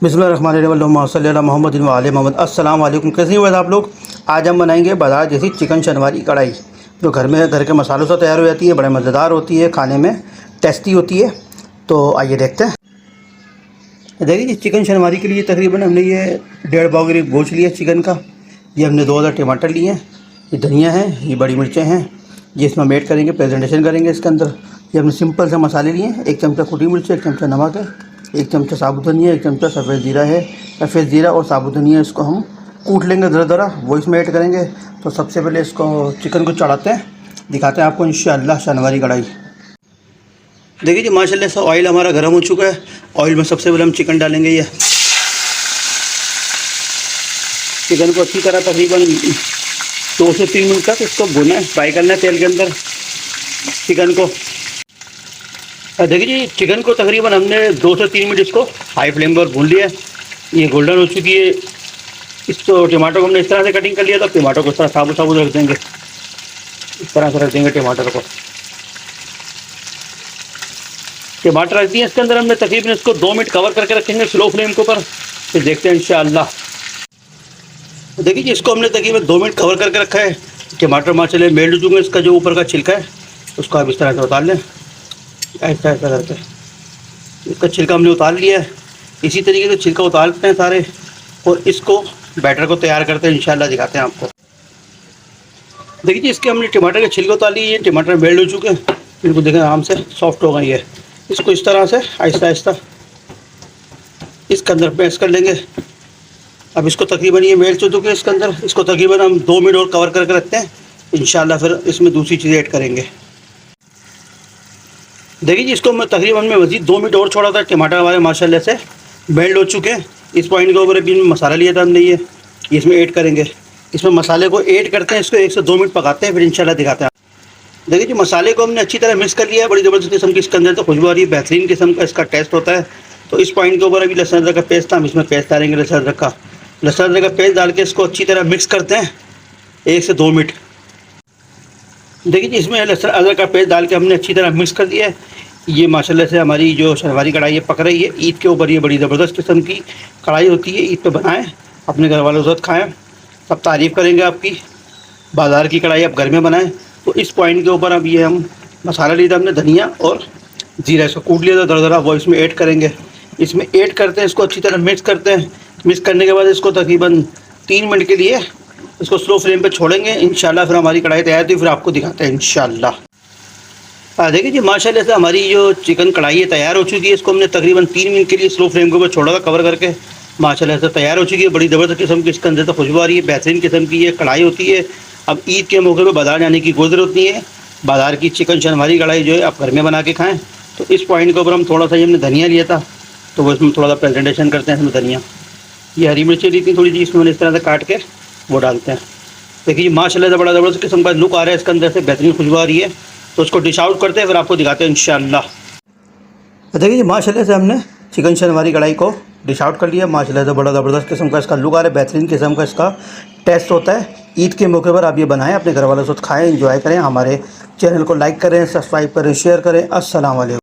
बिस्मिल्लाहिर्रहमानिर्रहीम सल्लल्लाहु अला मोहम्मद व आले मोहम्मद। अस्सलाम वालेकुम। कैसे हुए आप लोग? आज हम बनाएंगे बाजार जैसी चिकन शनवारी कढ़ाई, जो घर के मसालों से तैयार हो जाती है। बड़े मज़ेदार होती है, खाने में टेस्टी होती है। तो आइए देखते हैं। देखिए जी, चिकन शनवारी के लिए तकरीबन हमने ये 1.5 पाव करीब गोश्त लिया चिकन का। ये हमने 2000 टमाटर लिए हैं, ये धनिया है, ये बड़ी मिर्चें हैं, ये इसमें ऐड करेंगे, प्रेजेंटेशन करेंगे इसके अंदर। ये हमने सिंपल से मसाले लिए हैं। 1 चमचा कुटी मिर्च, 1 चमचा नमक है, 1 चमचा साबुत धनिया, 1 चमचा सफ़ेद ज़ीरा है। सफ़ेद ज़ीरा और साबुत धनिया इसको हम कूट लेंगे ज़रा वो इसमें ऐड करेंगे। तो सबसे पहले इसको चिकन को चढ़ाते हैं, दिखाते हैं आपको इंशाअल्लाह शनवारी कढ़ाई। देखिए जी, माशाल्लाह से ऑयल हमारा गर्म हो चुका है। ऑयल में सबसे पहले हम चिकन डालेंगे। ये चिकन को अच्छी तरह तकरीबन 2 से 3 मिनट तक इसको भुना है, फ्राई करना है तेल के अंदर चिकन को। देखिए जी, चिकन को तकरीबन हमने 2 से 3 मिनट इसको हाई फ्लेम पर भून लिया है। ये गोल्डन हो चुकी है। इसको टमाटर को हमने इस तरह से कटिंग कर लिया था। टमाटर को इस तरह साबुत साबुत रख देंगे, इस तरह से रख देंगे टमाटर को। टमाटर रख दिए इसके अंदर हमने, तकरीबन इसको 2 मिनट कवर करके रखेंगे स्लो फ्लेम के ऊपर। फिर देखते हैं इंशाअल्लाह। देखिए जी, इसको हमने तकरीबन 2 मिनट कवर करके रखा है। टमाटर माशाल्लाह मेल्ट हो चुके हैं। इसका जो ऊपर का छिलका है उसको आप इस तरह से उतार लें, ऐसा ऐसा करके। इसका छिलका हमने उतार लिया है। इसी तरीके से छिलका उतारते हैं सारे, और इसको बैटर को तैयार करते हैं इंशाल्लाह, दिखाते हैं आपको। देखिए जी, इसके हमने टमाटर के छिलके उतार लिए। टमाटर मेल्ट हो चुके हैं, इनको देखें आराम से सॉफ्ट हो गई है। इसको इस तरह से आहिस्ता आहिस्ता इसके अंदर प्रेस कर लेंगे। अब इसको तकरीबन ये मेल्ट हो चुके हैं इसके अंदर। इसको तकरीबन हम 2 मिनट और कवर करके रखते हैं इंशाल्लाह, फिर इसमें दूसरी चीज़ें ऐड करेंगे। देखिए जी, इसको मैं तकरीबन में मज़ीद 2 मिनट और छोड़ा था। टमाटर हमारे माशाल्लाह से मेल्ट हो चुके हैं। इस पॉइंट के ऊपर अभी मसाला लिया था हमने, ये इसमें ऐड करेंगे। इसमें मसाले को ऐड करते हैं, इसको 1 से 2 मिनट पकाते हैं, फिर इंशाल्लाह दिखाते हैं। देखिए जी, मसाले को हमने अच्छी तरह मिक्स कर लिया है। बड़ी ज़बरदस्त किस्म की इसके अंदर तो खुशबू आ रही है, बेहतरीन किस्म का इसका टेस्ट होता है। तो इस पॉइंट के ऊपर अभी लहसुन अदरक का पेस्ट था, हम इसमें पेस्ट डालेंगे लहसुन अदरक का। लहसुन अदरक का पेस्ट डाल के इसको अच्छी तरह मिक्स करते हैं 1 से 2 मिनट। देखिए जी, इसमें लहसुन अदरक का पेस्ट डाल के हमने अच्छी तरह मिक्स कर दिया है। ये माशाल्लाह से हमारी जो शनवारी कढ़ाई है पक रही है। ईद के ऊपर ये बड़ी ज़बरदस्त किस्म की कढ़ाई होती है। ईद पे बनाएं, अपने घर वालों के साथ खाएँ, सब तारीफ़ करेंगे आपकी। बाज़ार की कढ़ाई आप घर में बनाएं। तो इस पॉइंट के ऊपर अब ये हम मसाला लिया था हमने, धनिया और ज़ीरा, इसको कूट लिया था दरदरा, वो इसमें ऐड करेंगे। इसमें ऐड करते हैं, इसको अच्छी तरह मिक्स करते हैं। मिक्स करने के बाद इसको तकरीबन 3 मिनट के लिए इसको स्लो फ्लेम पे छोड़ेंगे इंशाल्लाह। फिर हमारी कढ़ाई तैयार थी, फिर आपको दिखाते हैं इंशाल्लाह। देखिए जी, माशाल्लाह से हमारी जो चिकन कढ़ाई है तैयार हो चुकी है। इसको हमने तकरीबन 3 मिनट के लिए स्लो फ्लेम के ऊपर छोड़ा था कवर करके। माशाल्लाह से तैयार हो चुकी है। बड़ी ज़बरदस्त किस्म की इसके अंदर तो खुशबू आ रही है, बेहतरीन किस्म की ये कढ़ाई होती है। अब ईद के मौके पर बाज़ार जाने की कोई ज़रूरत नहीं है। बाज़ार की चिकन शनवारी कढ़ाई जो है आप घर में बना के खाएँ। तो इस पॉइंट के ऊपर हम थोड़ा सा, हमने धनिया लिया था तो वो इसमें थोड़ा सा प्रेजेंटेशन करते हैं। इसमें धनिया, ये हरी मिर्ची ली थी थोड़ी सी, इसमें इस तरह से काट के वो डालते हैं। देखिए माशाल्लाह से बड़ा ज़बरदस्त किस्म का लुक आ रहा है इसके अंदर से, बेहतरीन खुशबू आ रही है। तो उसको डिश आउट करते हैं, फिर आपको दिखाते हैं इंशाअल्लाह। देखिए माशाल्लाह से हमने चिकन शनवारी कढ़ाई को डिश आउट कर लिया। माशाल्लाह से बड़ा ज़बरदस्त किस्म का इसका लुक आ रहा है, बेहतरीन किस्म का इसका टेस्ट होता है। ईद के मौके पर आप ये बनाएं, अपने घर वालों के साथ खाएँ, एंजॉय करें। हमारे चैनल को लाइक करें, सब्सक्राइब करें, शेयर करें। अस्सलाम वालेकुम।